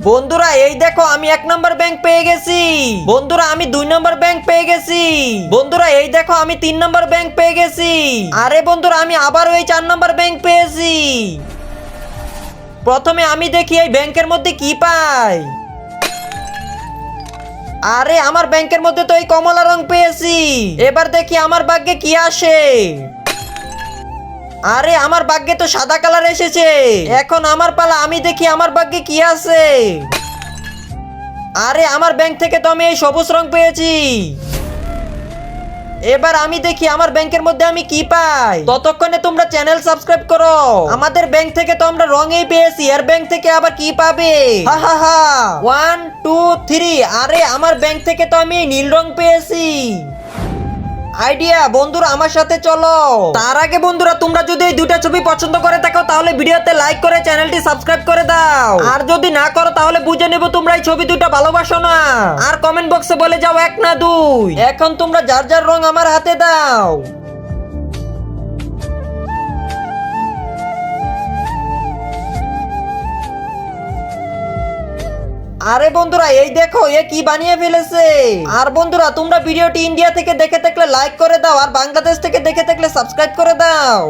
বন্ধুরা এই দেখো আমি 1 নম্বর ব্যাংক পেয়ে গেছি। বন্ধুরা আমি 2 নম্বর ব্যাংক পেয়ে গেছি। বন্ধুরা এই দেখো আমি 3 নম্বর ব্যাংক পেয়ে গেছি। আরে বন্ধুরা আমি আবারও এই 4 নম্বর ব্যাংক পেয়েছি। প্রথমে আমি দেখি এই ব্যাংকের মধ্যে কি পাই। আরে আমার ব্যাংকের মধ্যে তো এই কমলা রং পেয়েছি। এবার দেখি আমার ভাগ্যে কি আসে। আরে আমার ভাগ্যে তো সাদা কালার এসেছে। এখন আমার পালা, আমি দেখি আমার ভাগ্যে কি আছে। আরে আমার ব্যাংক থেকে তো আমি এই সবুজ রং পেয়েছি। এবার আমি দেখি আমার ব্যাংকের মধ্যে আমি কি পাই। ততক্ষণে তোমরা চ্যানেল সাবস্ক্রাইব করো। আমাদের ব্যাংক থেকে তো আমরা রঙই পেয়েছি, এর ব্যাংক থেকে আবার কি পাবে? হা হা হা 1 2 3। আরে আমার ব্যাংক থেকে তো আমি নীল রং পেয়েছি। আইডিয়া, বন্ধুরা আমার সাথে চলো। তার আগে বন্ধুরা তোমরা যদি এই দুইটা ছবি পছন্দ করে থাকো তাহলে ভিডিওতে লাইক করে চ্যানেলটি সাবস্ক্রাইব করে দাও। আর যদি না করো তাহলে বুঝে নেব তোমরা এই ছবি দুটো ভালোবাসো না। আর কমেন্ট বক্সে বলে যাও 1 না 2। এখন তোমরা যার যার রং আমার হাতে দাও। আরে বন্ধুরা এই দেখো এ কি বানিয়ে ফেলেছে। আর বন্ধুরা তোমরা ভিডিওটি ইন্ডিয়া থেকে দেখে থাকলে লাইক করে দাও, আর বাংলাদেশ থেকে দেখে থাকলে সাবস্ক্রাইব করে দাও।